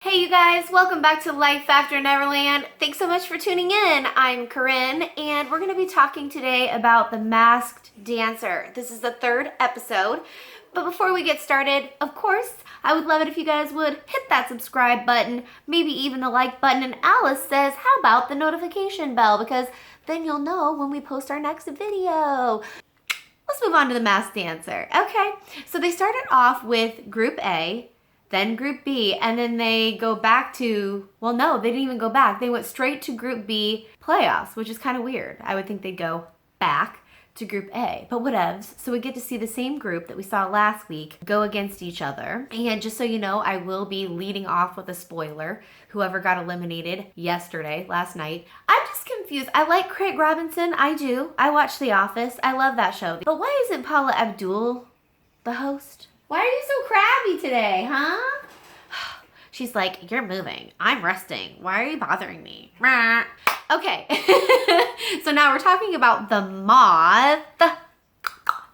Hey you guys, welcome back to Life After Neverland. Thanks so much for tuning in. I'm Karin and we're going to be talking today about The Masked Dancer. This is the third episode. But before we get started, of course, I would love it if you guys would hit that subscribe button, maybe even the like button, and Alice says, how about the notification bell? Because then you'll know when we post our next video. Let's move on to The Masked Dancer. Okay, so they started off with Group A, then Group B, and then they go back to, well, no, they didn't even go back. They went straight to Group B playoffs, which is kind of weird. I would think they'd go back to Group A, but whatevs. So we get to see the same group that we saw last week go against each other. And just so you know, I will be leading off with a spoiler. Whoever got eliminated last night. I'm just confused. I like Craig Robinson. I do. I watch The Office. I love that show. But why isn't Paula Abdul the host? Why are you so crabby today, huh? She's like, you're moving. I'm resting. Why are you bothering me? Okay. So now we're talking about the moth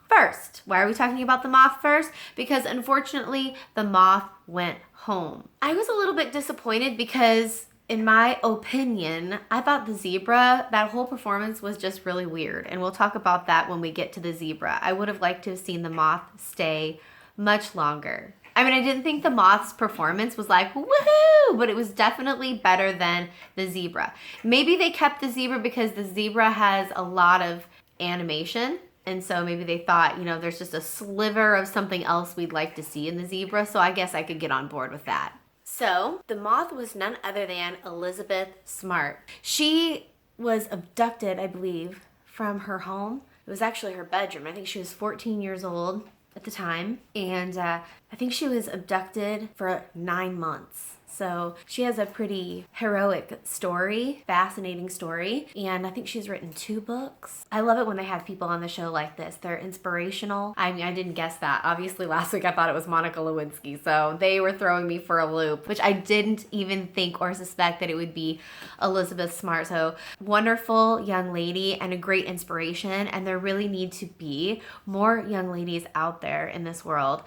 first. Why are we talking about the moth first? Because unfortunately, the moth went home. I was a little bit disappointed because in my opinion, I thought the zebra, that whole performance was just really weird. And we'll talk about that when we get to the zebra. I would have liked to have seen the moth stay much longer. I mean, I didn't think the moth's performance was like, woohoo, but it was definitely better than the zebra. Maybe they kept the zebra because the zebra has a lot of animation. And so maybe they thought, there's just a sliver of something else we'd like to see in the zebra. So I guess I could get on board with that. So the moth was none other than Elizabeth Smart. She was abducted, I believe, from her home. It was actually her bedroom. I think she was 14 years old at the time, and I think she was abducted for 9 months. So she has a pretty heroic story, fascinating story, and I think she's written 2 books. I love it when they have people on the show like this. They're inspirational. I mean, I didn't guess that. Obviously, last week I thought it was Monica Lewinsky, so they were throwing me for a loop, which I didn't even think or suspect that it would be Elizabeth Smart. So wonderful young lady and a great inspiration, and there really need to be more young ladies out there in this world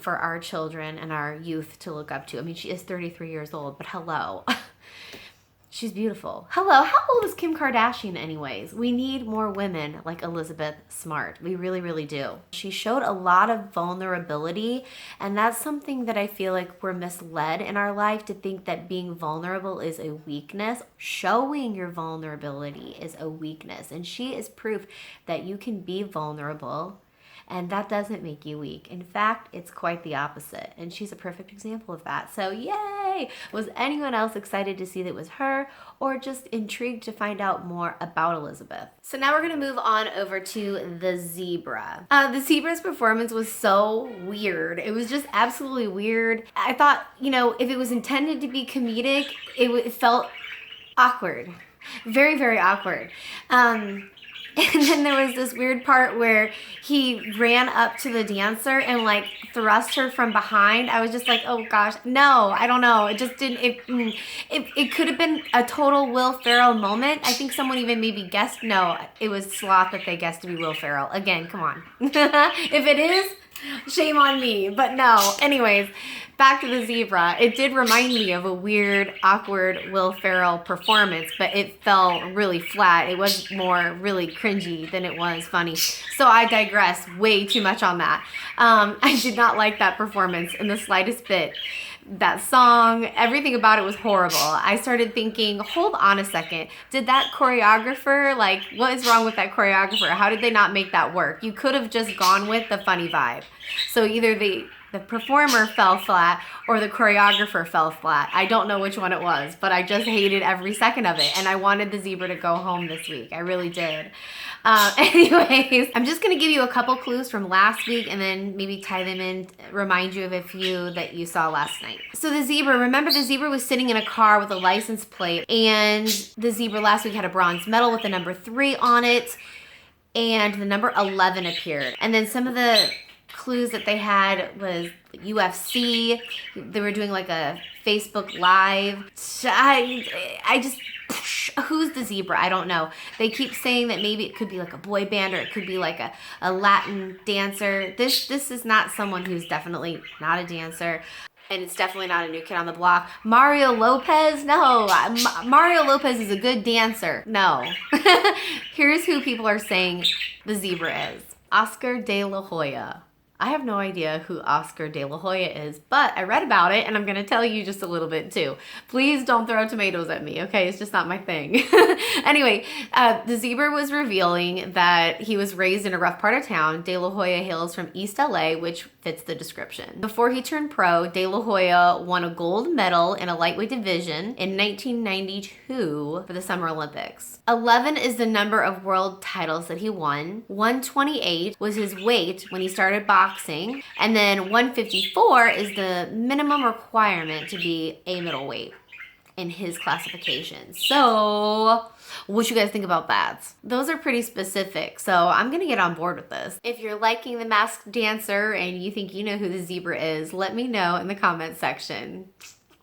for our children and our youth to look up to. I mean, she is 33 years old, but hello. She's beautiful. Hello, how old is Kim Kardashian anyways? We need more women like Elizabeth Smart. We really, really do. She showed a lot of vulnerability, and that's something that I feel like we're misled in our life to think that being vulnerable is a weakness. Showing your vulnerability is a weakness, and she is proof that you can be vulnerable and that doesn't make you weak. In fact, it's quite the opposite. And she's a perfect example of that. So yay! Was anyone else excited to see that it was her or just intrigued to find out more about Elizabeth? So now we're going to move on over to the zebra. The zebra's performance was so weird. It was just absolutely weird. I thought, if it was intended to be comedic, it felt awkward. Very, very awkward. And then there was this weird part where he ran up to the dancer and thrust her from behind. I was just like, oh gosh, no, I don't know. It just didn't, it could have been a total Will Ferrell moment. I think someone even maybe guessed, no, it was Sloth that they guessed to be Will Ferrell. Again, come on. If it is, shame on me, but no. Anyways, back to the zebra. It did remind me of a weird, awkward Will Ferrell performance, but it fell really flat. It was more really cringy than it was funny. So I digress way too much on that. I did not like that performance in the slightest bit. That song, everything about it was horrible. I started thinking, hold on a second. Did that choreographer, what is wrong with that choreographer? How did they not make that work? You could have just gone with the funny vibe. So either the performer fell flat or the choreographer fell flat. I don't know which one it was, but I just hated every second of it. And I wanted the zebra to go home this week. I really did. Anyways, I'm just going to give you a couple clues from last week and then maybe tie them in, remind you of a few that you saw last night. So the zebra, remember the zebra was sitting in a car with a license plate, and the zebra last week had a bronze medal with the number 3 on it, and the number 11 appeared. And then some of the clues that they had was UFC. They were doing a Facebook Live. I just, who's the zebra? I don't know. They keep saying that maybe it could be a boy band or it could be a Latin dancer. This is not someone who's definitely not a dancer. And it's definitely not a new kid on the block. Mario Lopez? No. Mario Lopez is a good dancer. No. Here's who people are saying the zebra is. Oscar de la Hoya. I have no idea who Oscar de la Hoya is, but I read about it and I'm gonna tell you just a little bit too. Please don't throw tomatoes at me, okay? It's just not my thing. Anyway, the zebra was revealing that he was raised in a rough part of town. De la Hoya hails from East LA, which fits the description. Before he turned pro, De La Hoya won a gold medal in a lightweight division in 1992 for the Summer Olympics. 11 is the number of world titles that he won. 128 was his weight when he started boxing. And then 154 is the minimum requirement to be a middleweight in his classification. So what you guys think about that? Those are pretty specific, so I'm gonna get on board with this. If you're liking The Masked Dancer and you think you know who the zebra is, let me know in the comment section,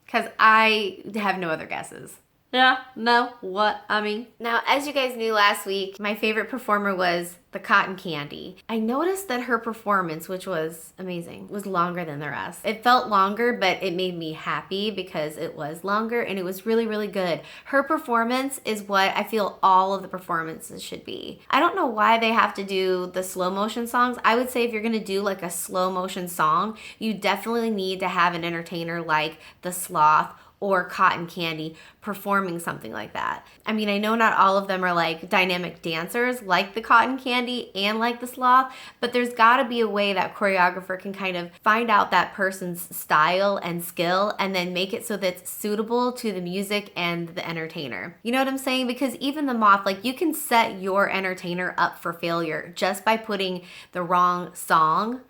because I have no other guesses. Yeah, no, what, I mean. Now, as you guys knew last week, my favorite performer was the Cotton Candy. I noticed that her performance, which was amazing, was longer than the rest. It felt longer, but it made me happy because it was longer and it was really, really good. Her performance is what I feel all of the performances should be. I don't know why they have to do the slow motion songs. I would say if you're gonna do like a slow motion song, you definitely need to have an entertainer like the Sloth or Cotton Candy performing something like that. I mean, I know not all of them are like dynamic dancers like the Cotton Candy and like the Sloth, but there's gotta be a way that choreographer can kind of find out that person's style and skill and then make it so that it's suitable to the music and the entertainer. You know what I'm saying? Because even the Moth, like you can set your entertainer up for failure just by putting the wrong song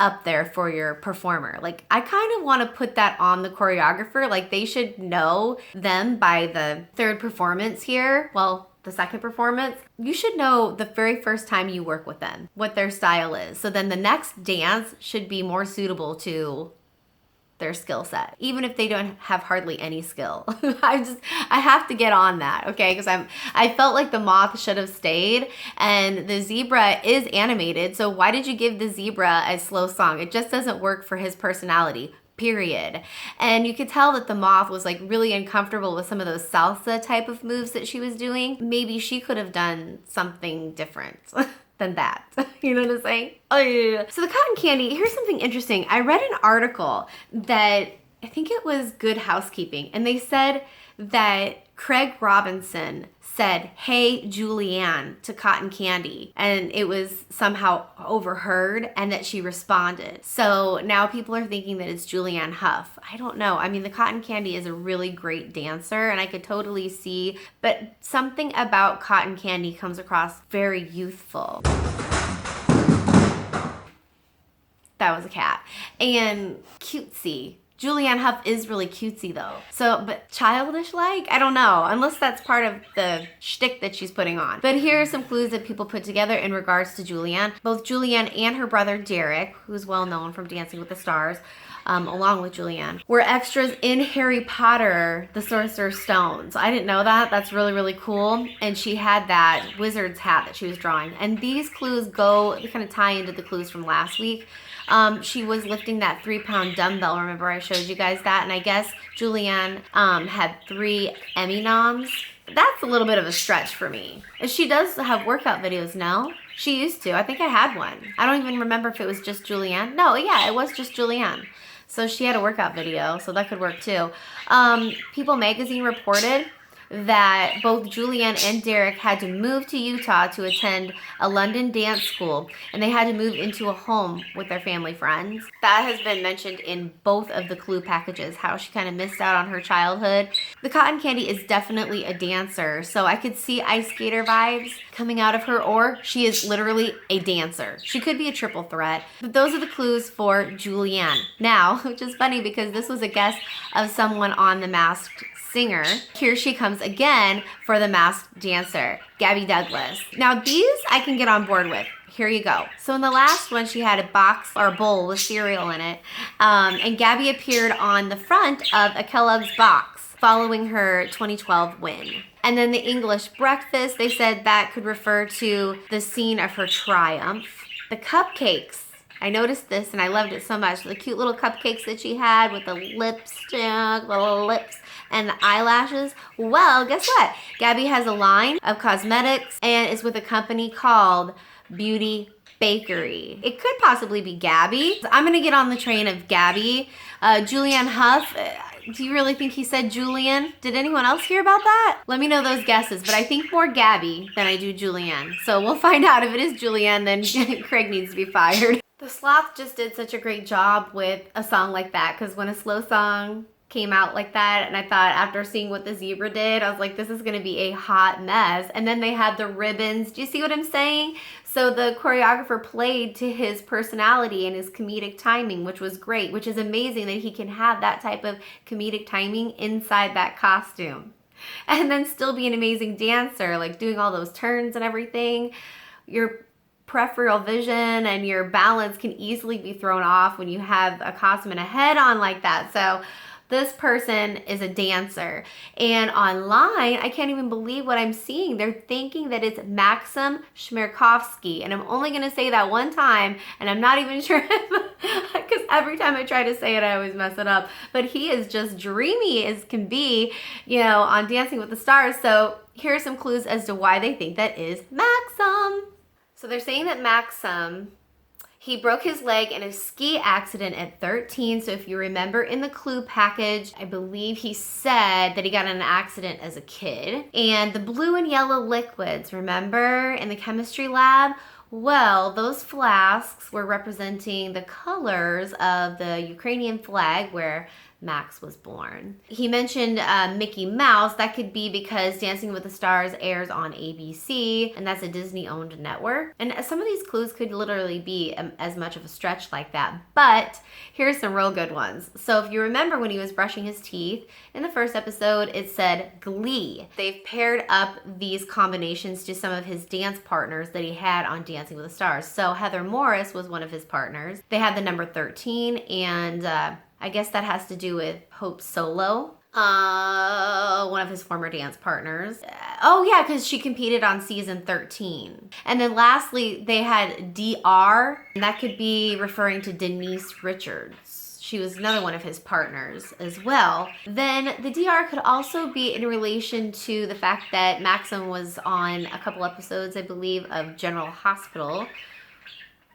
up there for your performer. Like I kind of want to put that on the choreographer. Like they should know them by the third performance here. Well, the second performance. You should know the very first time you work with them what their style is. So then the next dance should be more suitable to their skill set, even if they don't have hardly any skill. I have to get on that, okay? Because I felt like the Moth should have stayed, and the zebra is animated, so why did you give the zebra a slow song? It just doesn't work for his personality, period. And you could tell that the Moth was like really uncomfortable with some of those salsa type of moves that she was doing. Maybe she could have done something different than that. You know what I'm saying? Oh yeah. So the Cotton Candy, here's something interesting. I read an article that I think it was Good Housekeeping, and they said that Craig Robinson said, "Hey, Julianne," to Cotton Candy, and it was somehow overheard and that she responded. So now people are thinking that it's Julianne Hough. I don't know. I mean, the Cotton Candy is a really great dancer and I could totally see, but something about Cotton Candy comes across very youthful. That was a cat. And cutesy. Julianne Hough is really cutesy though. So, but childish-like? I don't know, unless that's part of the shtick that she's putting on. But here are some clues that people put together in regards to Julianne. Both Julianne and her brother Derek, who's well known from Dancing with the Stars, along with Julianne, were extras in Harry Potter, the Sorcerer's Stone. So I didn't know that. That's really, really cool. And she had that wizard's hat that she was drawing. And these clues they kind of tie into the clues from last week. She was lifting that 3-pound dumbbell. Remember I showed you guys that? And I guess Julianne had 3 Emmy noms. That's a little bit of a stretch for me. She does have workout videos, no? She used to. I think I had one. I don't even remember if it was just Julianne. No, yeah, it was just Julianne. So she had a workout video, so that could work too. People Magazine reported that both Julianne and Derek had to move to Utah to attend a London dance school, and they had to move into a home with their family friends. That has been mentioned in both of the clue packages, how she kind of missed out on her childhood. The Cotton Candy is definitely a dancer, so I could see ice skater vibes coming out of her, or she is literally a dancer. She could be a triple threat, but those are the clues for Julianne. Now, which is funny because this was a guess of someone on The Masked Singer. Here she comes again for the Masked Dancer, Gabby Douglas. Now these I can get on board with. Here you go. So in the last one, she had a box or a bowl with cereal in it, and Gabby appeared on the front of a Kellogg's box following her 2012 win. And then the English breakfast, they said that could refer to the scene of her triumph. The cupcakes I noticed this and I loved it so much. The cute little cupcakes that she had with the lipstick, the little lips, and the eyelashes. Well, guess what? Gabby has a line of cosmetics and is with a company called Beauty Bakery. It could possibly be Gabby. I'm gonna get on the train of Gabby. Julianne Hough, do you really think he said Julian? Did anyone else hear about that? Let me know those guesses, but I think more Gabby than I do Julianne. So we'll find out. If it is Julianne, then Craig needs to be fired. The Sloth just did such a great job with a song like that, because when a slow song came out like that, and I thought after seeing what the zebra did, I was like, this is gonna be a hot mess. And then they had the ribbons. Do you see what I'm saying? So the choreographer played to his personality and his comedic timing, which was great, which is amazing that he can have that type of comedic timing inside that costume. And then still be an amazing dancer, like doing all those turns and everything. Your peripheral vision and your balance can easily be thrown off when you have a costume and a head on like that. So this person is a dancer. And online, I can't even believe what I'm seeing. They're thinking that it's Maxim Shmerkovsky. And I'm only gonna say that one time, and I'm not even sure because every time I try to say it, I always mess it up. But he is just dreamy as can be, you know, on Dancing with the Stars. So here are some clues as to why they think that is Maxim. So they're saying that Maxim, he broke his leg in a ski accident at 13. So if you remember in the clue package, I believe he said that he got in an accident as a kid. And the blue and yellow liquids, remember in the chemistry lab? Well, those flasks were representing the colors of the Ukrainian flag where Max was born. He mentioned Mickey Mouse. That could be because Dancing with the Stars airs on ABC, and that's a Disney-owned network. And some of these clues could literally be as much of a stretch like that. But here's some real good ones. So if you remember when he was brushing his teeth, in the first episode, it said Glee. They've paired up these combinations to some of his dance partners that he had on Dancing with the Stars. So Heather Morris was one of his partners. They had the number 13, and I guess that has to do with Hope Solo, one of his former dance partners. Oh yeah, because she competed on season 13. And then lastly, they had DR, and that could be referring to Denise Richards. She was another one of his partners as well. Then the DR could also be in relation to the fact that Maxim was on a couple episodes, I believe, of General Hospital,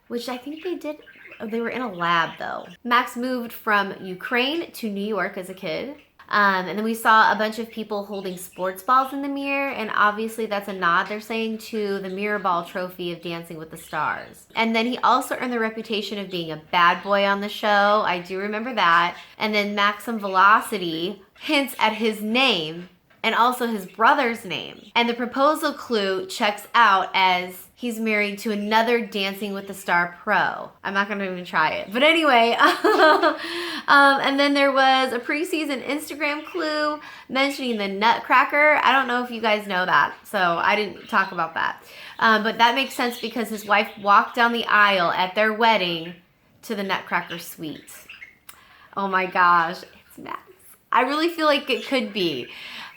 which I think they were in a lab though. Max moved from Ukraine to New York as a kid. And then we saw a bunch of people holding sports balls in the mirror, and obviously that's a nod, they're saying, to the mirror ball trophy of Dancing with the Stars. And then he also earned the reputation of being a bad boy on the show. I do remember that. And then Maxim Velocity hints at his name and also his brother's name. And the proposal clue checks out as he's married to another Dancing with the Star pro. I'm not gonna even try it. But anyway, and then there was a preseason Instagram clue mentioning the Nutcracker. I don't know if you guys know that, so I didn't talk about that. But that makes sense because his wife walked down the aisle at their wedding to the Nutcracker suite. Oh my gosh, it's Max. I really feel like it could be.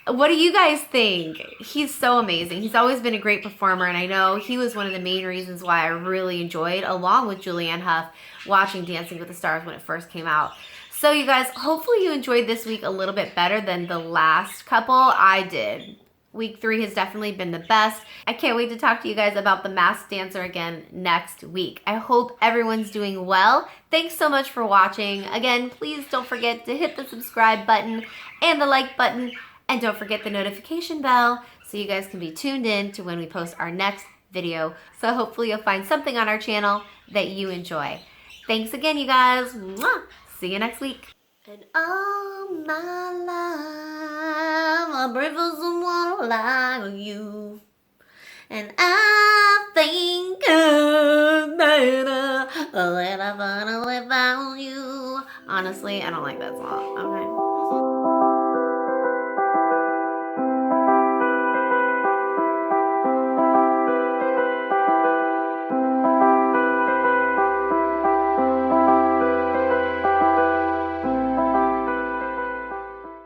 What do you guys think? He's so amazing. He's always been a great performer, and I know he was one of the main reasons why I really enjoyed, along with Julianne Hough, watching Dancing with the Stars when it first came out. So you guys, hopefully you enjoyed this week a little bit better than the last couple. I did. Week 3 has definitely been the best. I can't wait to talk to you guys about The Masked Dancer again next week. I hope everyone's doing well. Thanks so much for watching. Again, please don't forget to hit the subscribe button and the like button. And don't forget the notification bell so you guys can be tuned in to when we post our next video. So hopefully you'll find something on our channel that you enjoy. Thanks again, you guys. Mwah! See you next week. And all my life, I pray for someone like you. And I think it's better when I finally found you. Honestly, I don't like that song. Okay.